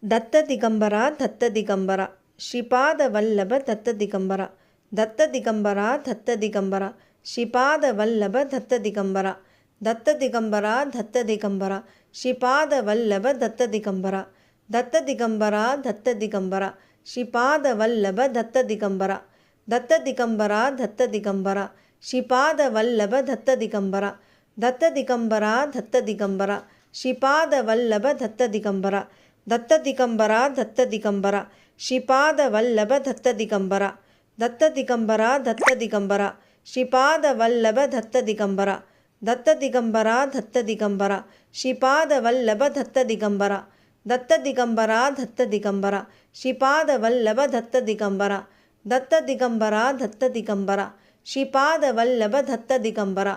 Datta Digambara Datta Digambara Shripada Vallabh Datta Digambara Datta Digambara Datta Digambara Shripada Vallabh Datta Digambara Datta Digambara Datta Digambara Shripada Vallabh Datta Digambara Datta Digambara Datta Digambara Shripada Vallabh Datta Digambara Datta Digambara Datta Digambara Shripada Vallabh Datta Digambara Datta Digambara Datta Digambara Shripada Vallabh Datta Digambara Datta Digambara Datta Digambara Shripada Vallabh Datta Digambara Datta Digambara Datta Digambara Shripada Vallabh Datta Digambara Datta Digambara Datta Digambara Shripada Vallabh Datta Digambara Datta Digambara Datta Digambara Shripada Vallabh Datta Digambara Datta Digambara Datta Digambara Shripada Vallabh Datta Digambara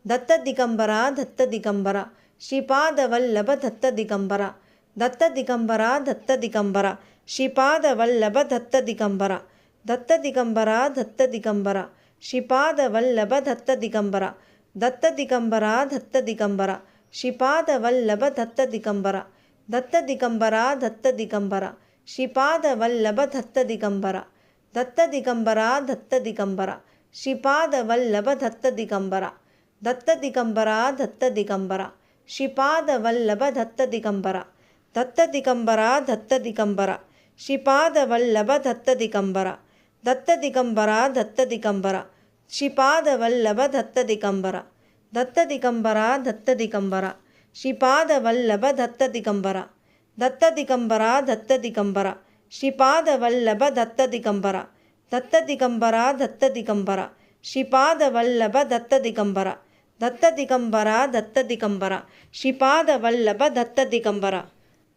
Datta Digambara Datta Digambara Shripada Vallabh Datta Digambara Datta Digambara Datta Digambara Shripada Vallabh Datta Digambara Datta Digambara Datta Digambara Shripada Vallabh Datta Digambara Datta Digambara Datta Digambara Shripada Vallabh Datta Digambara Datta Digambara Datta Digambara Shripada Vallabh Datta Digambara Datta Digambara Datta Digambara Shripada Vallabh Datta Digambara Datta Digambara Datta Digambara Shripada Vallabh Datta Digambara Datta Digambara Datta Digambara Shripada Vallabh Datta Digambara Datta Digambara Datta Digambara Shripada Vallabh Datta Digambara Datta Digambara Datta Digambara Shripada Vallabh Datta Digambara Datta Digambara Datta Digambara Shripada Vallabh Datta Digambara Datta Digambara Datta Digambara Shripada Vallabh Datta Digambara Datta Digambara Datta Digambara Shripada Vallabh Datta Digambara Datta Digambara Datta Digambara Shripada Vallabh Datta Digambara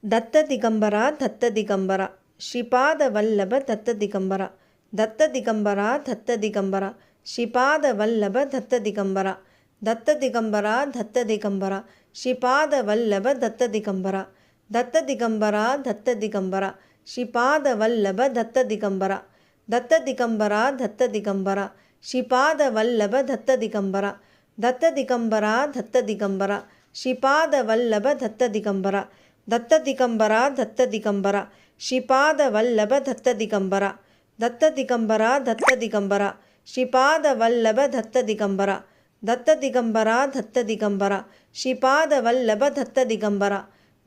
Datta Digambara Datta Digambara Shripada Vallabh Datta Digambara Datta Digambara Datta Digambara Shripada Vallabh Datta Digambara Datta Digambara Datta Digambara Shripada Vallabh Datta Digambara Datta Digambara Datta Digambara Shripada Vallabh Datta Digambara Datta Digambara Datta Digambara Shripada Vallabh Datta Digambara Datta Digambara Datta Digambara Shripada Vallabh Datta Digambara Datta Digambara Datta Digambara Shripada Vallabh Datta Digambara Datta Digambara Datta Digambara Shripada Vallabh Datta Digambara Datta Digambara Datta Digambara Shripada Vallabh Datta Digambara Datta Digambara Datta Digambara Shripada Vallabh Datta Digambara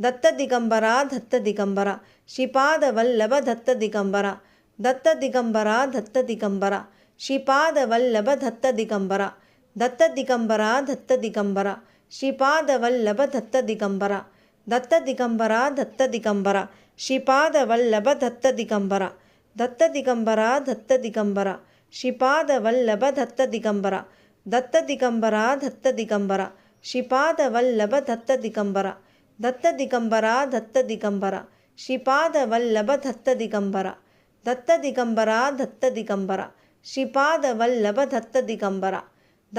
Datta Digambara Datta Digambara Shripada Vallabh Datta Digambara Datta Digambara Datta Digambara Shripada Vallabh Datta Digambara Datta Digambara Datta Digambara Shripada Vallabh Datta Digambara Datta Digambara Datta Digambara Shripada Vallabh Datta Digambara Datta Digambara Datta Digambara Shripada Vallabh Datta Digambara Datta Digambara Datta Digambara Shripada Vallabh Datta Digambara Datta Digambara Datta Digambara Shripada Vallabh Datta Digambara Datta Digambara Datta Digambara Shripada Vallabh Datta Digambara Datta Digambara Datta Digambara Shripada Vallabh Datta Digambara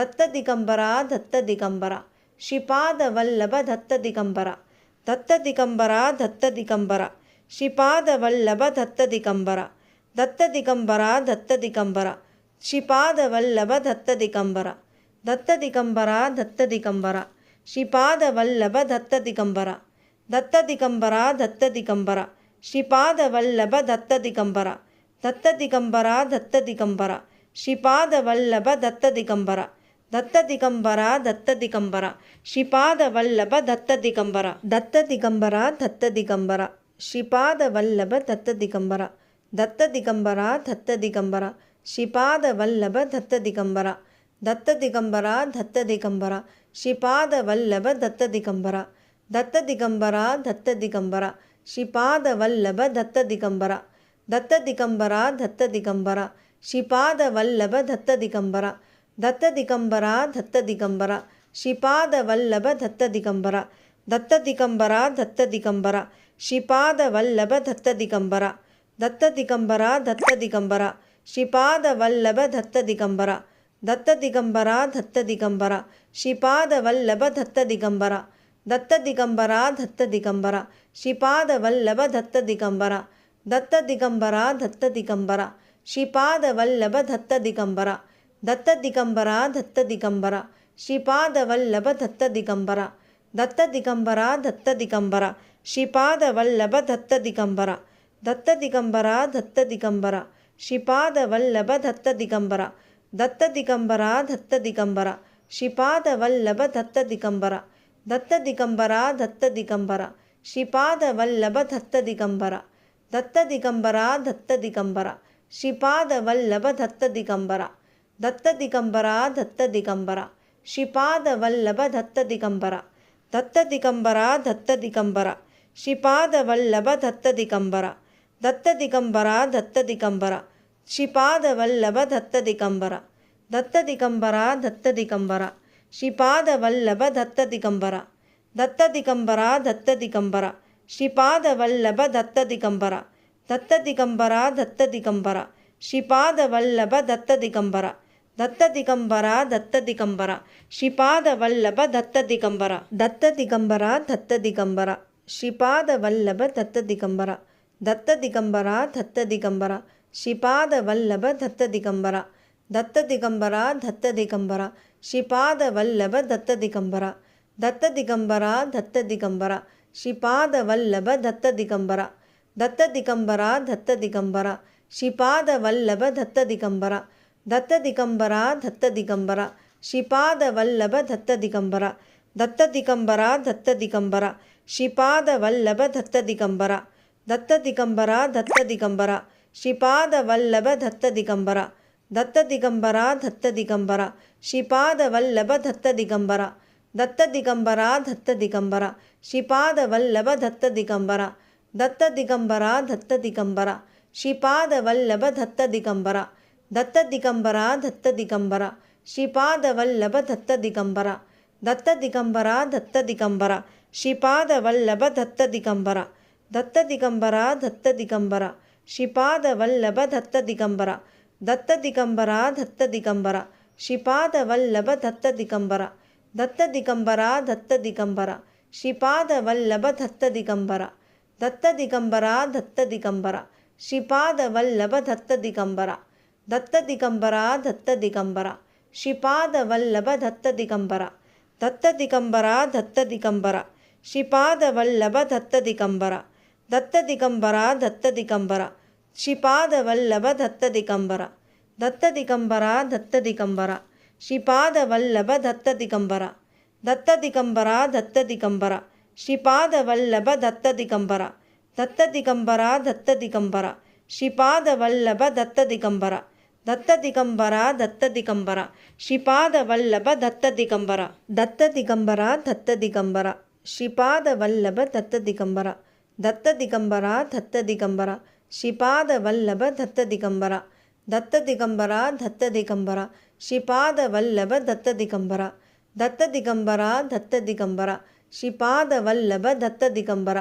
Datta Digambara Datta Digambara Shripada Vallabh Datta Digambara Datta Digambara Datta Digambara Shripada Vallabh Datta Digambara Datta Digambara Datta Digambara Shripada Vallabh Datta Digambara Datta Digambara Datta Digambara Shripada Vallabh Datta Digambara Datta Digambara Datta Digambara Shripada Vallabh Datta Digambara Datta Digambara Datta Digambara Shripada Vallabh Datta Digambara Datta Digambara Datta Digambara Shripada Vallabh Datta Digambara Datta Digambara Datta Digambara Shripada Vallabh Datta Digambara Datta Digambara Datta Digambara Shripada Vallabh Datta Digambara Datta Digambara Datta Digambara Shripada Vallabh Datta Digambara Datta Digambara Datta Digambara Shripada Vallabh Datta Digambara Datta Digambara Datta Digambara Shripada Vallabh Datta Digambara Datta Digambara Datta Digambara Shripada Vallabh Datta Digambara Datta Digambara Datta Digambara Shripada Vallabh Datta Digambara Datta Digambara Datta Digambara Shripada Vallabh Datta Digambara Datta Digambara Datta Digambara Shripada Vallabh Datta Digambara Datta Digambara Datta Digambara Sripada Vallabha Datta Digambara Datta Digambara Datta Digambara Sripada Vallabha Datta Digambara Datta Digambara Datta Digambara Sripada Vallabha Datta Digambara Datta Digambara Datta Digambara Sripada Vallabha Datta Digambara Datta Digambara Datta Digambara Sripada Vallabha Datta Digambara Datta Digambara Datta Digambara Sripada Vallabha Datta Digambara Datta Digambara Datta Digambara Sripada Vallabha Datta Digambara Datta Digambara Datta Digambara Sripada Vallabha Datta Digambara Datta Digambara Datta Digambara Sripada Vallabha Datta Digambara Datta Digambara Datta Digambara Sripada Vallabha Datta Digambara Datta Digambara Datta Digambara Sripada Vallabha Datta Digambara Datta Digambara Datta Digambara Sripada Vallabha Datta Digambara Datta Digambara Datta Digambara Sripada Vallabha Datta Digambara Datta Digambara Datta Digambara Sripada Vallabha Datta Digambara Datta Digambara Datta Digambara Sripada Vallabha Datta Digambara Datta Digambara Datta Digambara Sripada Vallabha Datta Digambara Datta Digambara Datta Digambara Sripada Vallabha Datta Digambara Datta Digambara Datta Digambara Sripada Vallabha Datta Digambara Datta Digambara Datta Digambara Sripada Vallabha Datta Digambara Datta Digambara Datta Digambara Sripada Vallabha Datta Digambara Datta Digambara Datta Digambara Sripada Vallabha Datta Digambara Datta Digambara Datta Digambara Sripada Vallabha Datta Digambara Datta Digambara Datta Digambara Sripada Vallabha Datta Digambara Datta Digambara Datta Digambara Sripada Vallabha Datta Digambara Datta Digambara Datta Digambara Sripada Vallabha Datta Digambara Datta Digambara Datta Digambara Sripada Vallabha Datta Digambara Datta Digambara Datta Digambara Sripada Vallabha Datta Digambara Datta Digambara Datta Digambara Sripada Vallabha Datta Digambara Datta Digambara Datta Digambara Sripada Vallabha Datta Digambara Datta Digambara Datta Digambara Sripada Vallabha Datta Digambara Datta Digambara Datta Digambara Sripada Vallabha Datta Digambara Datta Digambara Datta Digambara Sripada Vallabha Datta Digambara Datta Digambara Datta Digambara Sripada Vallabha Datta Digambara Datta Digambara Datta Digambara Sripada Vallabha Datta Digambara Datta Digambara Datta Digambara Sripada Vallabha Datta Digambara Datta Digambara Datta Digambara Sripada Vallabha Datta Digambara Datta Digambara Datta Digambara Sripada Vallabha Datta Digambara Datta Digambara Datta Digambara Sripada Vallabha Datta Digambara Datta Digambara Datta Digambara Sripada Vallabha Datta Digambara Datta Digambara Datta Digambara Sripada Vallabha Datta Digambara Datta Digambara Datta Digambara Sripada Vallabha Datta Digambara Datta Digambara Datta Digambara Sripada Vallabha Datta Digambara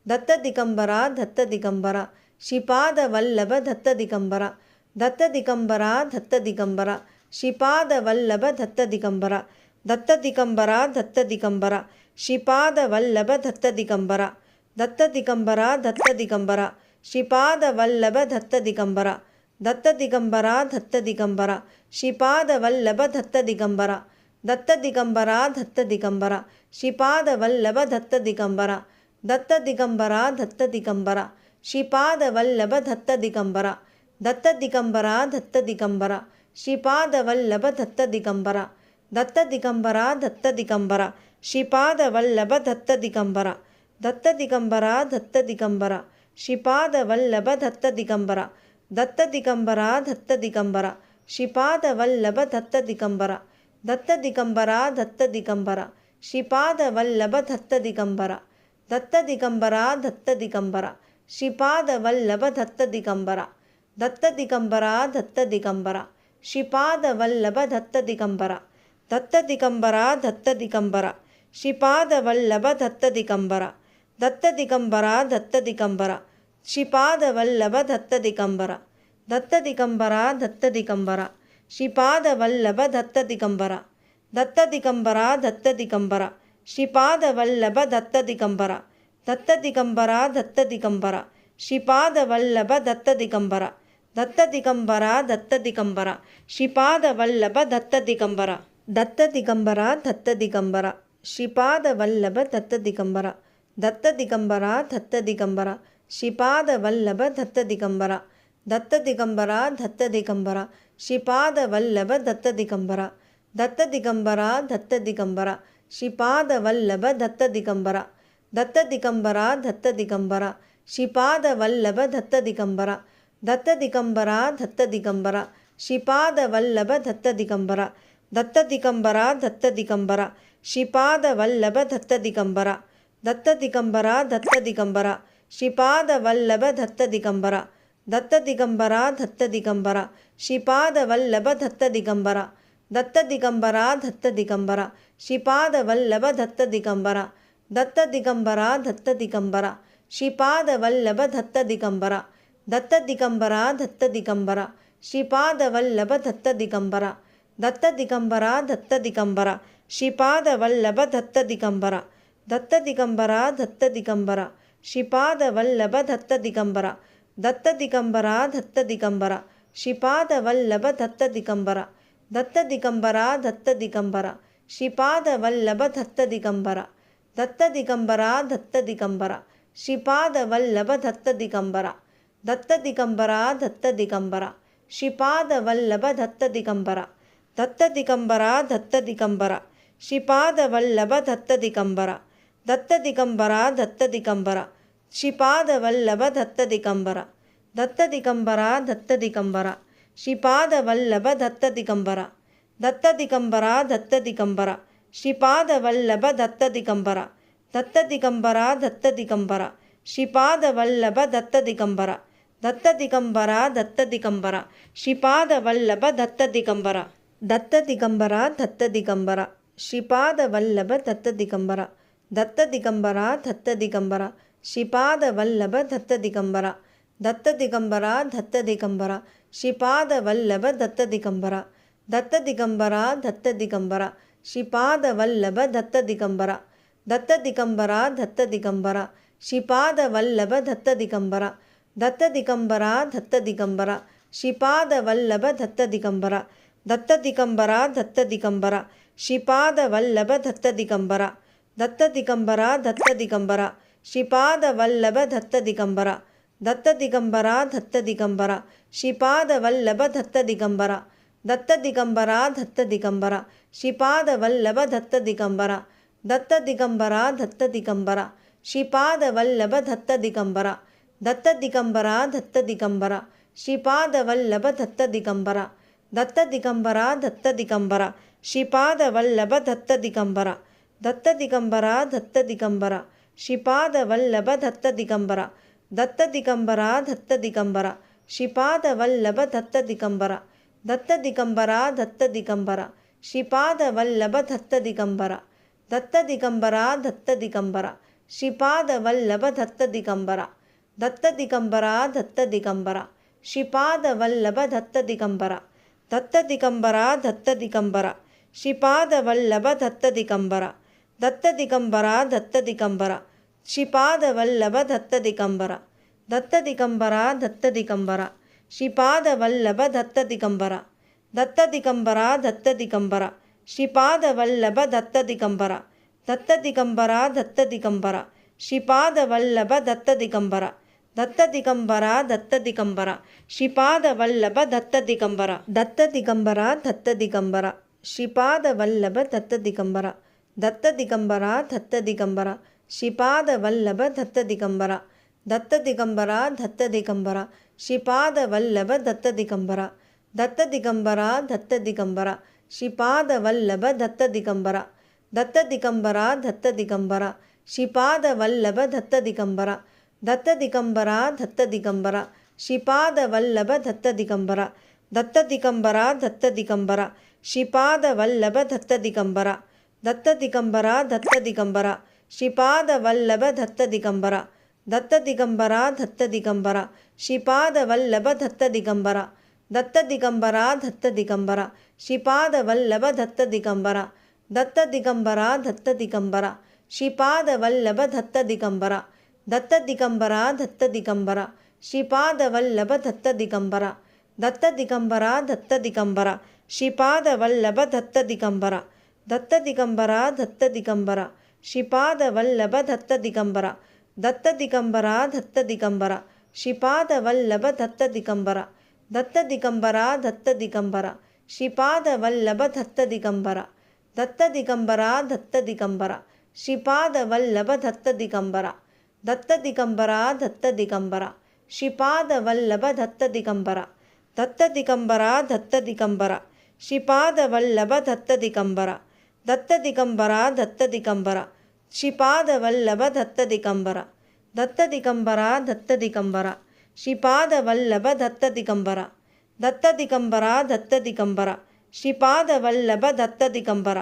Datta Digambara Datta Digambara Sripada Vallabha Datta Digambara Datta Digambara Datta Digambara Sripada Vallabha Datta Digambara Datta Digambara Datta Digambara Sripada Vallabha Datta Digambara Datta Digambara Datta Digambara Sripada Vallabha Datta Digambara Datta Digambara Datta Digambara Sripada Vallabha Datta Digambara Datta Digambara Datta Digambara Sripada Vallabha Datta Digambara Datta Digambara Datta Digambara Sripada Vallabha Datta Digambara Datta Digambara Datta Digambara Sripada Vallabha Datta Digambara Datta Digambara Datta Digambara Sripada Vallabha Datta Digambara Datta Digambara Datta Digambara Sripada Vallabha Datta Digambara Datta Digambara Datta Digambara Sripada Vallabha Datta Digambara Datta Digambara Datta Digambara Sripada Vallabha Datta Digambara Datta Digambara Datta Digambara Sripada Vallabha Datta Digambara Datta Digambara Datta Digambara Sripada Vallabha Datta Digambara Datta Digambara Datta Digambara Sripada Vallabha Datta Digambara Datta Digambara Datta Digambara Sripada Vallabha Datta Digambara Datta Digambara Datta Digambara Sripada Vallabha Datta Digambara Datta Digambara Datta Digambara Sripada Vallabha Datta Digambara Datta Digambara Datta Digambara Sripada Vallabha Datta Digambara Datta Digambara Datta Digambara Shripada Vallabh Datta Digambara Datta Digambara Datta Digambara Shripada Vallabh Datta Digambara Datta Digambara Datta Digambara Shripada Vallabh Datta Digambara Datta Digambara Datta Digambara Shripada Vallabh Datta Digambara Datta Digambara Datta Digambara Shripada Vallabh Datta Digambara Datta Digambara Datta Digambara Shripada Vallabh Datta Digambara Datta Digambara Datta Digambara Shripada Vallabh Datta Digambara Datta Digambara Datta Digambara Shripada Vallabh Datta Digambara Datta Digambara Datta Digambara Shripada Vallabh Datta Digambara Datta Digambara Datta Digambara Shripada Vallabh Datta Digambara Datta Digambara Datta Digambara Shripada Vallabh Datta Digambara Datta Digambara Datta Digambara Shripada Vallabh Datta Digambara Datta Digambara Datta Digambara Shripada Vallabh Datta Digambara Datta Digambara Datta Digambara Shripada Vallabh Datta Digambara Datta Digambara Datta Digambara Shripada Vallabh Datta Digambara Datta Digambara Datta Digambara Shripada Vallabh Datta Digambara Datta Digambara Datta Digambara Shripada Vallabh Datta Digambara Datta Digambara Datta Digambara Shripada Vallabh Datta Digambara Datta Digambara Datta Digambara Shripada Vallabh Datta Digambara Datta Digambara Datta Digambara Shripada Vallabh Datta Digambara Datta Digambara Datta Digambara Shripada Vallabh Datta Digambara Datta Digambara Datta Digambara Shripada Vallabh Datta Digambara Datta Digambara Datta Digambara Shripada Vallabh Datta Digambara Datta Digambara Datta Digambara Shripada Vallabh Datta Digambara Datta Digambara Datta Digambara Shripada Vallabh Datta Digambara Datta Digambara Datta Digambara Shripada Vallabh Datta Digambara Datta Digambara Datta Digambara Shripada Vallabh Datta Digambara Datta Digambara Datta Digambara Shripada Vallabh Datta Digambara Datta Digambara Datta Digambara Shripada Vallabh Datta Digambara Datta Digambara Datta Digambara Shripada Vallabh Datta Digambara Datta Digambara Datta Digambara Shripada Vallabh Datta Digambara Datta Digambara Datta Digambara Shripada Vallabh Datta Digambara Datta Digambara Datta Digambara Shripada Vallabh Datta Digambara Datta Digambara Datta Digambara Shripada Vallabh Datta Digambara Datta Digambara Datta Digambara Shripada Vallabh Datta Digambara Datta Digambara Datta Digambara Shripada Vallabh Datta Digambara Datta Digambara Datta Digambara Shripada Vallabh Datta Digambara Datta Digambara Datta Digambara Shripada Vallabh Datta Digambara Datta Digambara Datta Digambara Shripada Vallabh Datta Digambara Datta Digambara Datta Digambara Shripada Vallabh Datta Digambara Datta Digambara Datta Digambara Shripada Vallabh Datta Digambara Datta Digambara Datta Digambara Shripada Vallabh Datta Digambara Datta Digambara Datta Digambara Shripada Vallabh Datta Digambara Datta Digambara Datta Digambara Shripada Vallabh Datta Digambara Datta Digambara Datta Digambara Shripada Vallabh Datta Digambara Datta Digambara Datta Digambara Shripada Vallabh Datta Digambara Datta Digambara Datta Digambara Shripada Vallabh Datta Digambara Datta Digambara Datta Digambara Shripada Vallabh Datta Digambara Datta Digambara Datta Digambara Shripada Vallabh Datta Digambara Datta Digambara Datta Digambara Shripada Vallabh Datta Digambara Datta Digambara Datta Digambara Shripada Vallabh Datta Digambara Datta Digambara Datta Digambara Shripada Vallabh Datta Digambara Datta Digambara Datta Digambara Shripada Vallabh Datta Digambara Datta Digambara Datta Digambara Shripada Vallabh Datta Digambara Datta Digambara Datta Digambara Shripada Vallabh Datta Digambara Datta Digambara Datta Digambara Shripada Vallabh Datta Digambara Datta Digambara Datta Digambara Shripada Vallabh Datta Digambara Datta Digambara Datta Digambara Shripada Vallabh Datta Digambara Datta Digambara Datta Digambara Shripada Vallabh Datta Digambara Datta Digambara Datta Digambara Shripada Vallabh Datta Digambara Datta Digambara Datta Digambara Sripada Vallabha Datta Digambara Datta Digambara Datta Digambara Sripada Vallabha Datta Digambara Datta Digambara Datta Digambara Sripada Vallabha Datta Digambara Datta Digambara Datta Digambara Sripada Vallabha Datta Digambara Datta Digambara Datta Digambara Sripada Vallabha Datta Digambara Datta Digambara Datta Digambara Sripada Vallabha Datta Digambara Datta Digambara Datta Digambara Sripada Vallabha Datta Digambara Datta Digambara Datta Digambara Sripada Vallabha Datta Digambara Datta Digambara Datta Digambara Sripada Vallabha Datta Digambara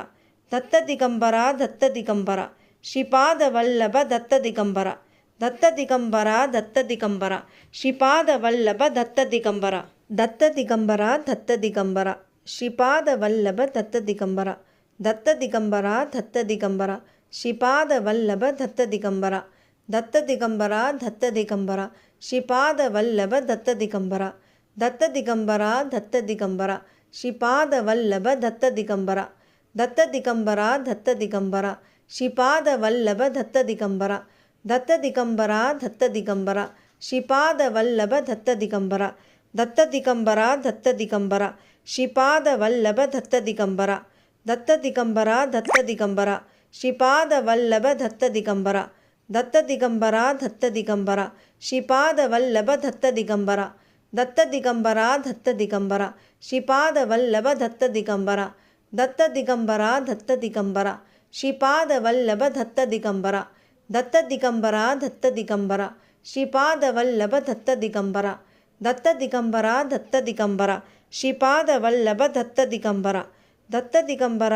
Datta Digambara Datta Digambara Sripada Vallabha Datta Digambara Datta Digambara Datta Digambara Sripada Vallabha Datta Digambara Datta Digambara Datta Digambara Sripada Vallabha Datta Digambara Datta Digambara Datta Digambara Sripada Vallabha Datta Digambara Datta Digambara Datta Digambara Sripada Vallabha Datta Digambara Datta Digambara Datta Digambara Sripada Vallabha Datta Digambara Datta Digambara Datta Digambara Sripada Vallabha Datta Digambara Datta Digambara Datta Digambara Sripada Vallabha Datta Digambara Datta Digambara Datta Digambara Sripada Vallabha Datta Digambara Datta Digambara Datta Digambara Sripada Vallabha Datta Digambara Datta Digambara Datta Digambara Sripada Vallabha Datta Digambara Datta Digambara Datta Digambara Sripada Vallabha Datta Digambara Datta Digambara Datta Digambara Sripada Vallabha Datta Digambara Datta Digambara Datta Digambara Sripada Vallabha Datta Digambara Datta Digambara Datta Digambara Sripada Vallabha Datta Digambara Datta Digambara Datta Digambara Sripada Vallabha Datta Digambara Datta Digambara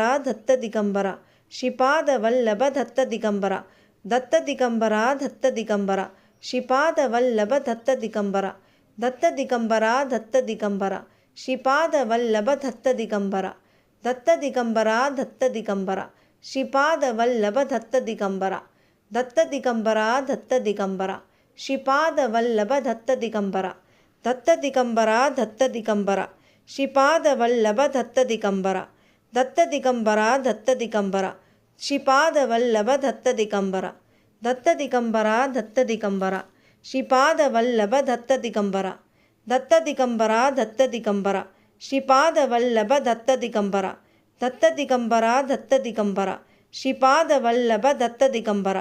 Datta Digambara Sripada Vallabha Datta Digambara Datta Digambara Datta Digambara Sripada Vallabha Datta Digambara Datta Digambara Datta Digambara Sripada Vallabha Datta Digambara Datta Digambara Datta Digambara Sripada Vallabha Datta Digambara Datta Digambara Datta Digambara Sripada Vallabha Datta Digambara Datta Digambara Datta Digambara Sripada Vallabha Datta Digambara Datta Digambara Datta Digambara Sripada Vallabha Datta Digambara Datta Digambara Datta Digambara Sripada Vallabha Datta Digambara Datta Digambara Datta Digambara Sripada Vallabha Datta Digambara Datta Digambara Datta Digambara Sripada Vallabha Datta Digambara Datta Digambara Datta Digambara Sripada Vallabha Datta Digambara Datta Digambara Datta Digambara Sripada Vallabha Datta Digambara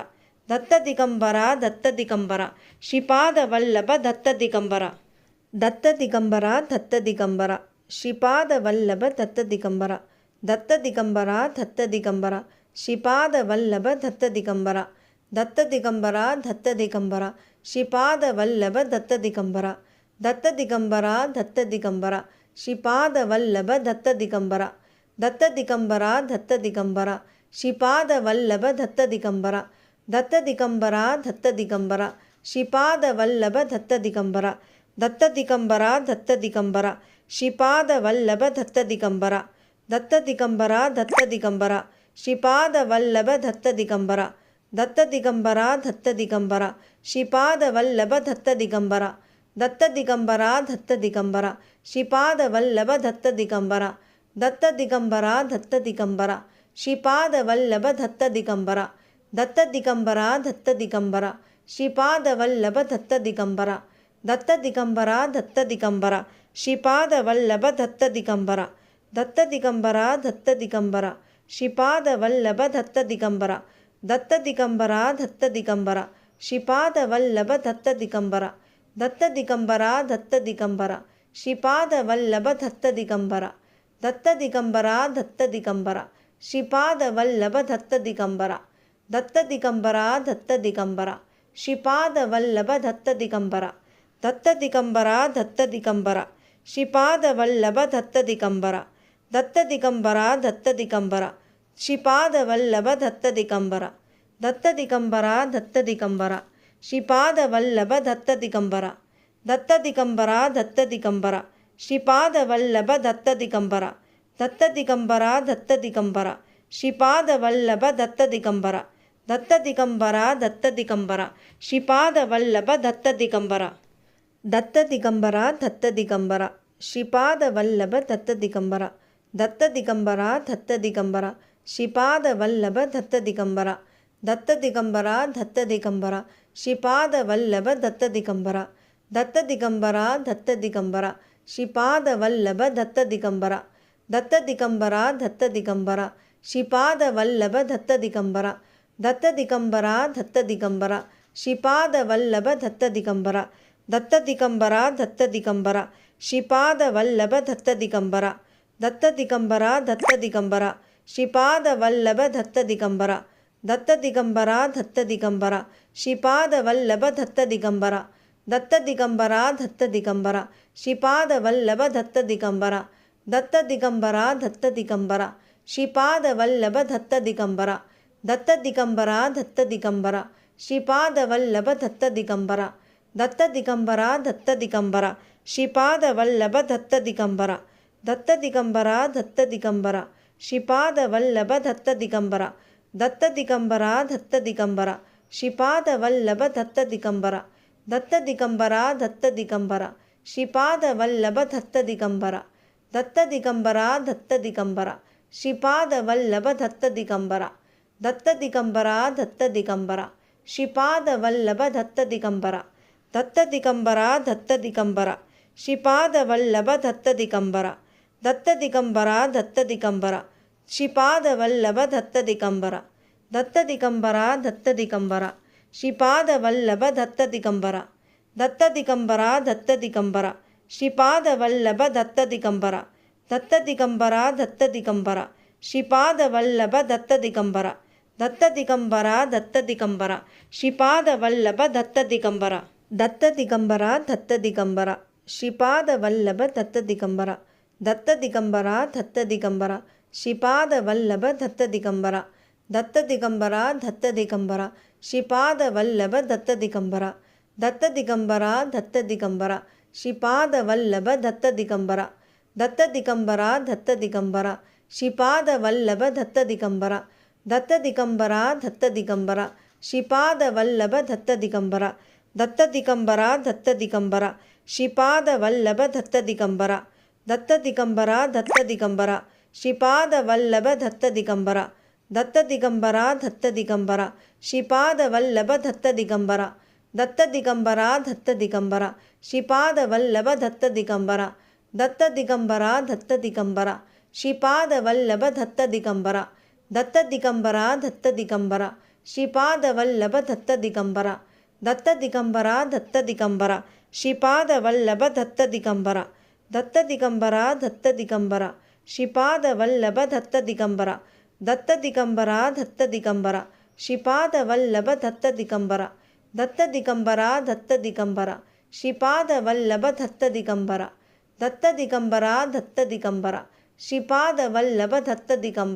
Datta Digambara Datta Digambara Sripada Vallabha Datta Digambara Datta Digambara Datta Digambara Sripada Vallabha Datta Digambara Datta Digambara Datta Digambara Sripada Vallabha Datta Digambara Datta Digambara Datta Digambara Sripada Vallabha Datta Digambara Datta Digambara Datta Digambara Sripada Vallabha Datta Digambara Datta Digambara Datta Digambara Sripada Vallabha Datta Digambara Datta Digambara Datta Digambara Sripada Vallabha Datta Digambara Datta Digambara Datta Digambara Sripada Vallabha Datta Digambara Datta Digambara Datta Digambara Sripada Vallabha Datta Digambara Datta Digambara Datta Digambara Sripada Vallabha Datta Digambara Datta Digambara Datta Digambara Sripada Vallabha Datta Digambara Datta Digambara Datta Digambara Sripada Vallabha Datta Digambara Datta Digambara Datta Digambara Sripada Vallabha Datta Digambara Datta Digambara Datta Digambara Sripada Vallabha Datta Digambara Datta Digambara Datta Digambara Sripada Vallabha Datta Digambara Datta Digambara Datta Digambara Sripada Vallabha Datta Digambara Datta Digambara Datta Digambara Sripada Vallabha Datta Digambara Datta Digambara Datta Digambara Sripada Vallabha Datta Digambara Datta Digambara Datta Digambara Sripada Vallabha Datta Digambara Datta Digambara Datta Digambara Sripada Vallabha Datta Digambara Datta Digambara Datta Digambara Sripada Vallabha Datta Digambara Datta Digambara Datta Digambara Sripada Vallabha Datta Digambara Datta Digambara Datta Digambara Sripada Vallabha Datta Digambara Datta Digambara Datta Digambara Sripada Vallabha Datta Digambara Datta Digambara Datta Digambara Shripada Vallabh Datta Digambara Datta Digambara Datta Digambara Shripada Vallabh Datta Digambara Datta Digambara Datta Digambara Shripada Vallabh Datta Digambara Datta Digambara Datta Digambara Shripada Vallabh Datta Digambara Datta Digambara Datta Digambara Shripada Vallabh Datta Digambara Datta Digambara Datta Digambara Shripada Vallabh Datta Digambara Datta Digambara Datta Digambara Shripada Vallabh Datta Digambara Datta Digambara Datta Digambara Shripada Vallabh Datta Digambara Datta Digambara Datta Digambara Shripada Vallabh Datta Digambara Datta Digambara Datta Digambara Shripada Vallabh Datta Digambara Datta Digambara Datta Digambara Shripada Vallabh Datta Digambara Datta Digambara Datta Digambara Shripada Vallabh Datta Digambara Datta Digambara Datta Digambara Shripada Vallabh Datta Digambara Datta Digambara Datta Digambara Shripada Vallabh Datta Digambara Datta Digambara Datta Digambara Shripada Vallabh Datta Digambara Datta Digambara Datta Digambara Shripada Vallabh Datta Digambara Datta Digambara Datta Digambara Shripada Vallabh Datta Digambara Datta Digambara Datta Digambara Shripada Vallabh Datta Digambara Datta Digambara Datta Digambara Shripada Vallabh Datta Digambara Datta Digambara Datta Digambara Shripada Vallabh Datta Digambara Datta Digambara Datta Digambara Shripada Vallabh Datta Digambara Datta Digambara Datta Digambara Shripada Vallabh Datta Digambara Datta Digambara Datta Digambara Shripada Vallabh Datta Digambara Datta Digambara Datta Digambara Shripada Vallabh Datta Digambara Datta Digambara Datta Digambara Shripada Vallabh Datta Digambara Datta Digambara Datta Digambara Shripada Vallabh Datta Digambara Datta Digambara Datta Digambara Shripada Vallabh Datta Digambara Datta Digambara Datta Digambara Shripada Vallabh Datta Digambara Datta Digambara Datta Digambara Shripada Vallabh Datta Digambara Datta Digambara Datta Digambara Shripada Vallabh Datta Digambara Datta Digambara Datta Digambara Shripada Vallabh Datta Digambara Datta Digambara Datta Digambara Shripada Vallabh Datta Digambara Datta Digambara Datta Digambara Shripada Vallabh Datta Digambara Datta Digambara Datta Digambara Shripada Vallabh Datta Digambara Datta Digambara Datta Digambara Shripada Vallabh Datta Digambara Datta Digambara Datta Digambara Shripada Vallabh Datta Digambara Datta Digambara Datta Digambara Shripada Vallabh Datta Digambara Datta Digambara Datta Digambara Shripada Vallabh Datta Digambara Datta Digambara Datta Digambara Shripada Vallabh Datta Digambara Datta Digambara Datta Digambara Shripada Vallabh Datta Digambara Datta Digambara Datta Digambara Shripada Vallabh Datta Digambara Datta Digambara Datta Digambara Shripada Vallabh Datta Digambara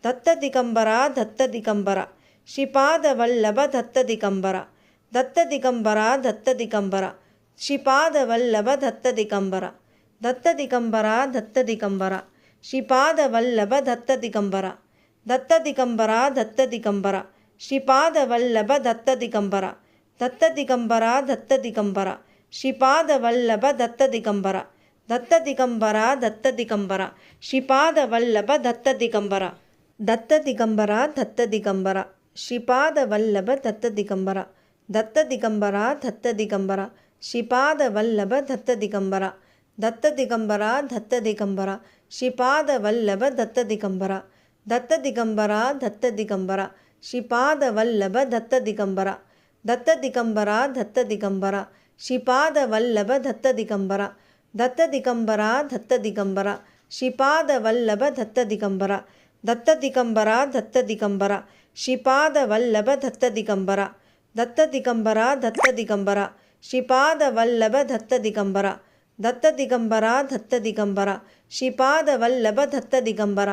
Datta Digambara Datta Digambara Shripada Vallabh Datta Digambara Datta Digambara Datta Digambara Shripada Vallabh Datta Digambara Datta Digambara Datta Digambara Shripada Vallabh Datta Digambara Datta Digambara Datta Digambara Shripada Vallabh Datta Digambara Datta Digambara Datta Digambara Shripada Vallabh Datta Digambara Datta Digambara Datta Digambara Shripada Vallabh Datta Digambara Datta Digambara Datta Digambara Shripada Vallabh Datta Digambara Datta Digambara Datta Digambara Shripada Vallabh Datta Digambara Datta Digambara Datta Digambara Shripada Vallabh Datta Digambara Datta Digambara Datta Digambara Shripada Vallabh Datta Digambara Datta Digambara Datta Digambara Shripada Vallabh Datta Digambara Datta Digambara Datta Digambara Shripada Vallabh Datta Digambara Datta Digambara Datta Digambara Shripada Vallabh Datta Digambara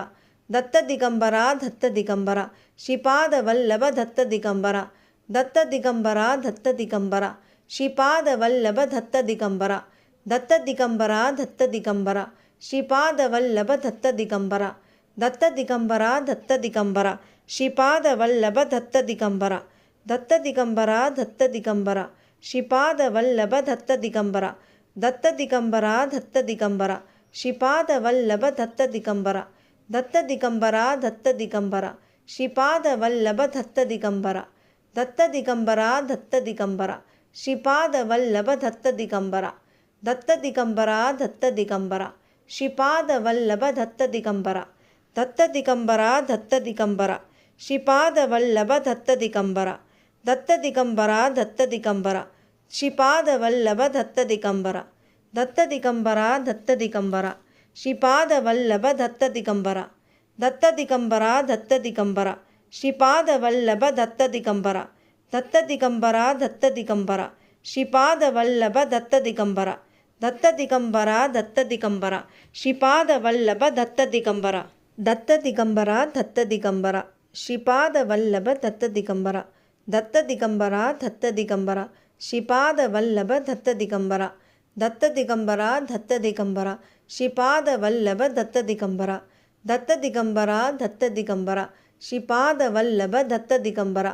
Datta Digambara Datta Digambara Shripada Vallabh Datta Digambara Datta Digambara Datta Digambara Shripada Vallabh Datta Digambara Datta Digambara Datta Digambara Shripada Vallabh Datta Digambara Datta Digambara Datta Digambara Shripada Vallabh Datta Digambara Datta Digambara Datta Digambara Shripada Vallabh Datta Digambara Datta Digambara Datta Digambara Sripada Vallabha Datta Digambara Datta Digambara Datta Digambara Sripada Vallabha Datta Digambara Datta Digambara Datta Digambara Sripada Vallabha Datta Digambara Datta Digambara Datta Digambara Sripada Vallabha Datta Digambara Datta Digambara Datta Digambara Sripada Vallabha Datta Digambara Datta Digambara Datta Digambara Sripada Vallabha Datta Digambara Datta Digambara Datta Digambara Sripada Vallabha Datta Digambara Datta Digambara Datta Digambara Sripada Vallabha Datta Digambara Datta Digambara Datta Digambara Sripada Vallabha Datta Digambara Datta Digambara Datta Digambara Sripada Vallabha Datta Digambara Datta Digambara Datta Digambara Sripada Vallabha Datta Digambara Datta Digambara Datta Digambara Sripada Vallabha Datta Digambara Datta Digambara Datta Digambara Sripada Vallabha Datta Digambara Datta Digambara Datta Digambara Sripada Vallabha Datta Digambara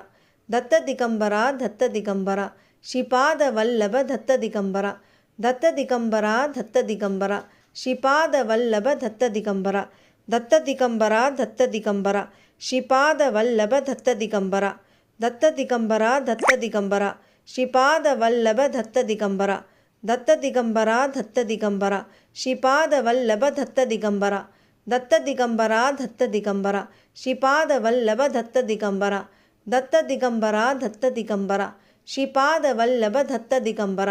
Datta Digambara Datta Digambara Sripada Vallabha Datta Digambara Datta Digambara Datta Digambara Sripada Vallabha Datta Digambara Datta Digambara Datta Digambara Sripada Vallabha Datta Digambara Datta Digambara Datta Digambara Sripada Vallabha Datta Digambara Datta Digambara Datta Digambara Sripada Vallabha Datta Digambara Datta Digambara Datta Digambara Sripada Vallabha Datta Digambara Datta Digambara Datta Digambara Sripada Vallabha Datta Digambara Datta Digambara Datta Digambara Sripada Vallabha Datta Digambara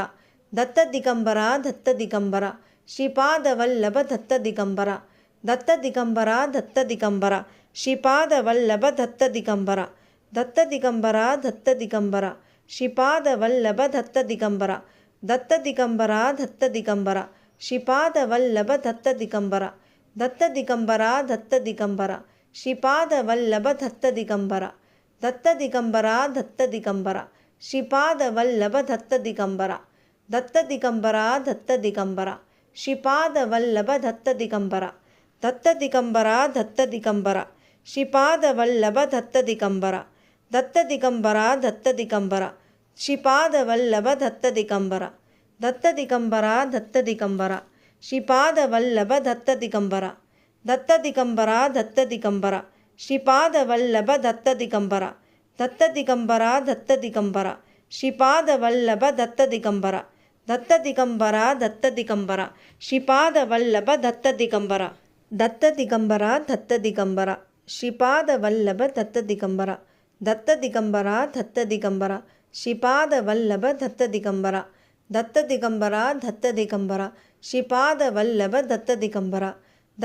Datta Digambara Datta Digambara Sripada Vallabha Datta Digambara Datta Digambara Datta Digambara Sripada Vallabha Datta Digambara Datta Digambara Datta Digambara Sripada Vallabha Datta Digambara Datta Digambara Datta Digambara Sripada Vallabha Datta Digambara Datta Digambara Datta Digambara Sripada Vallabha Datta Digambara Datta Digambara Datta Digambara Sripada Vallabha Datta Digambara Datta Digambara Datta Digambara Sripada Vallabha Datta Digambara Datta Digambara Datta Digambara Sripada Vallabha Datta Digambara Datta Digambara Datta Digambara Sripada Vallabha Datta Digambara Datta Digambara Datta Digambara Sripada Vallabha Datta Digambara Datta Digambara Datta Digambara Sripada Vallabha Datta Digambara Datta Digambara Datta Digambara Sripada Vallabha Datta Digambara Datta Digambara Datta Digambara Sripada Vallabha Datta Digambara Datta Digambara Datta Digambara Sripada Vallabha Datta Digambara Datta Digambara Datta Digambara Sripada Vallabha Datta Digambara Datta Digambara Datta Digambara Sripada Vallabha Datta Digambara Datta Digambara Datta Digambara Sripada Vallabha Datta Digambara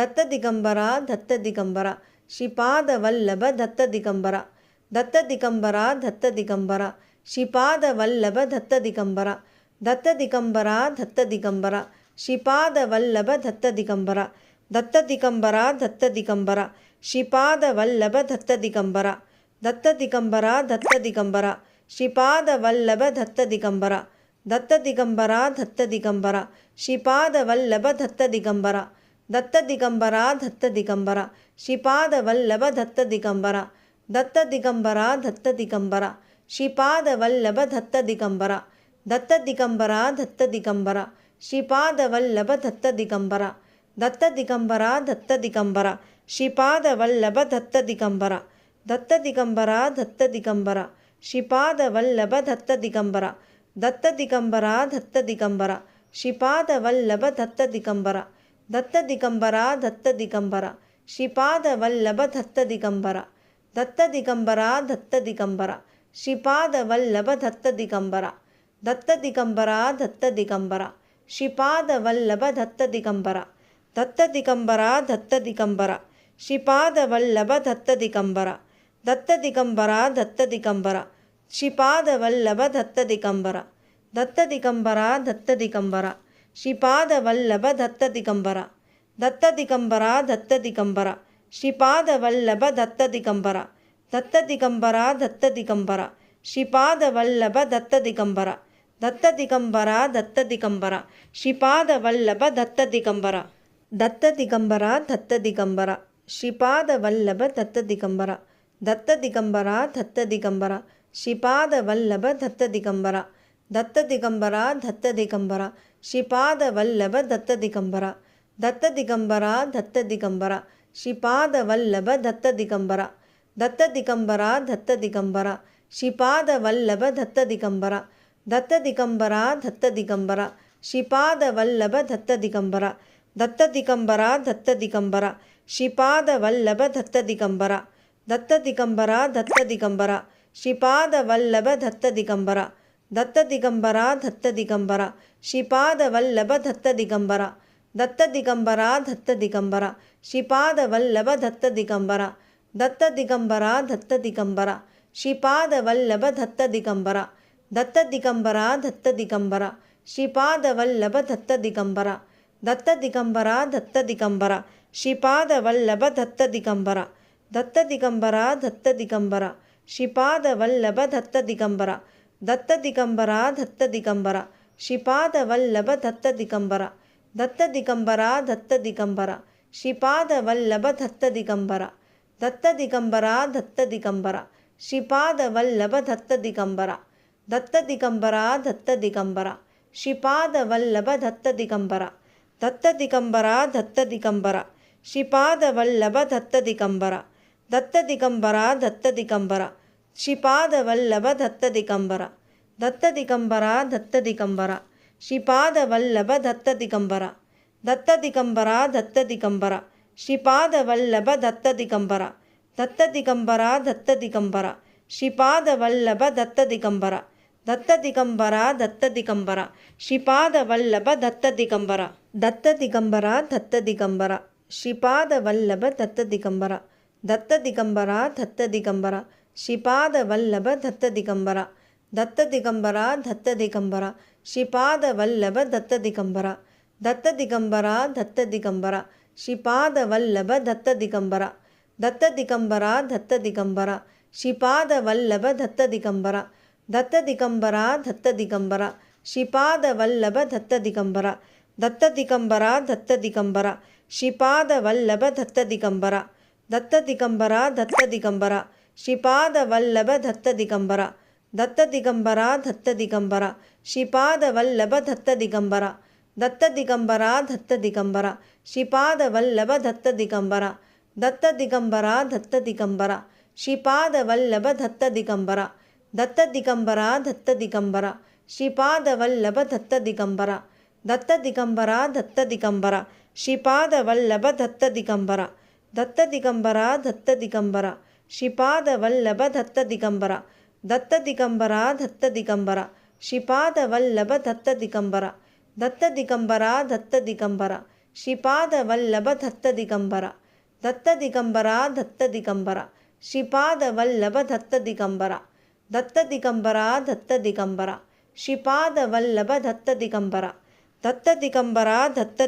Datta Digambara Datta Digambara Sripada Vallabha Datta Digambara Datta Digambara Datta Digambara Sripada Vallabha Datta Digambara Datta Digambara Datta Digambara Sripada Vallabha Datta Digambara Datta Digambara Datta Digambara Sripada Vallabha Datta Digambara Datta Digambara Datta Digambara Sripada Vallabha Datta Digambara Datta Digambara Datta Digambara Sripada Vallabha Datta Digambara Datta Digambara Datta Digambara Sripada Vallabha Datta Digambara Datta Digambara Datta Digambara Sripada Vallabha Datta Digambara Datta Digambara Datta Digambara Sripada Vallabha Datta Digambara Datta Digambara Datta Digambara Sripada Vallabha Datta Digambara Datta Digambara Datta Digambara Sripada Vallabha Datta Digambara Datta Digambara Datta Digambara Sripada Vallabha Datta Digambara Datta Digambara Datta Digambara Sripada Vallabha Datta Digambara Datta Digambara Datta Digambara Sripada Vallabha Datta Digambara Datta Digambara Datta Digambara Sripada Vallabha Datta Digambara Datta Digambara Datta Digambara Sripada Vallabha Datta Digambara Datta Digambara Datta Digambara Sripada Vallabha Datta Digambara Datta Digambara Datta Digambara Sripada Vallabha Datta Digambara Datta Digambara Datta Digambara Sripada Vallabha Datta Digambara Datta Digambara Datta Digambara Sripada Vallabha Datta Digambara Datta Digambara Datta Digambara Sripada Vallabha Datta Digambara Datta Digambara Datta Digambara Sripada Vallabha Datta Digambara Datta Digambara Datta Digambara Shripada Vallabh Datta Digambara Datta Digambara Datta Digambara Shripada Vallabh Datta Digambara Datta Digambara Datta Digambara Shripada Vallabh Datta Digambara Datta Digambara Datta Digambara Shripada Vallabh Datta Digambara Datta Digambara Datta Digambara Shripada Vallabh Datta Digambara Datta Digambara Datta Digambara Shripada Vallabh Datta Digambara Datta Digambara Datta Digambara Shripada Vallabh Datta Digambara Datta Digambara Datta Digambara Shripada Vallabh Datta Digambara Datta Digambara Datta Digambara Shripada Vallabh Datta Digambara Datta Digambara Datta Digambara Shripada Vallabh Datta Digambara Datta Digambara Datta Digambara Shripada Vallabh Datta Digambara Datta Digambara Datta Digambara Shripada Vallabh Datta Digambara Datta Digambara Datta Digambara Shripada Vallabh Datta Digambara Datta Digambara Datta Digambara Shripada Vallabh Datta Digambara Datta Digambara Datta Digambara Shripada Vallabh Datta Digambara Datta Digambara Datta Digambara Shripada Vallabh Datta Digambara Datta Digambara Datta Digambara Shripada Vallabh Datta Digambara Datta Digambara Datta Digambara Shripada Vallabh Datta Digambara Datta Digambara Datta Digambara Shripada Vallabh Datta Digambara Datta Digambara Datta Digambara Shripada Vallabh Datta Digambara Datta Digambara Datta Digambara Shripada Vallabh Datta Digambara Datta Digambara Datta Digambara Shripada Vallabh Datta Digambara Datta Digambara Datta Digambara Shripada Vallabh Datta Digambara Datta Digambara Datta Digambara Shripada Vallabh Datta Digambara Datta Digambara Datta Digambara Shripada Vallabh Datta Digambara Datta Digambara Datta Digambara Shripada Vallabh Datta Digambara Datta Digambara Datta Digambara Shripada Vallabh Datta Digambara Datta Digambara Datta Digambara Shripada Vallabh Datta Digambara Datta Digambara Datta Digambara Shripada Vallabh Datta Digambara Datta Digambara Datta Digambara Shripada Vallabh Datta Digambara Datta Digambara Datta Digambara Shripada Vallabh Datta Digambara Datta Digambara Datta Digambara Shripada Vallabh Datta Digambara Datta Digambara Datta Digambara Shripada Vallabh Datta Digambara Datta Digambara Datta Digambara Shripada Vallabh Datta Digambara Datta Digambara Datta Digambara Shripada Vallabh Datta Digambara Datta Digambara Datta Digambara Shripada Vallabh Datta Digambara Datta Digambara Datta Digambara Shripada Vallabh Datta Digambara Datta Digambara Datta Digambara Shripada Vallabh Datta Digambara Datta Digambara Datta Digambara Shripada Vallabh Datta Digambara Datta Digambara Datta Digambara Shripada Vallabh Datta Digambara Datta Digambara Datta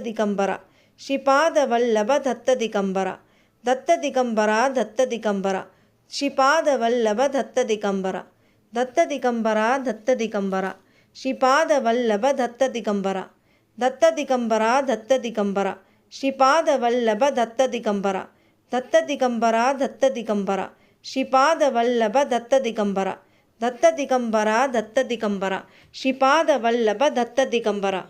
Digambara Shripada Vallabh Datta Digambara Datta Digambara Datta Digambara Shripada Vallabh Datta Digambara Datta Digambara Datta Digambara Shripada Vallabh Datta Digambara Datta Digambara Datta Digambara Shripada Vallabh Datta Digambara Datta Digambara Datta Digambara Shripada Vallabh Datta Digambara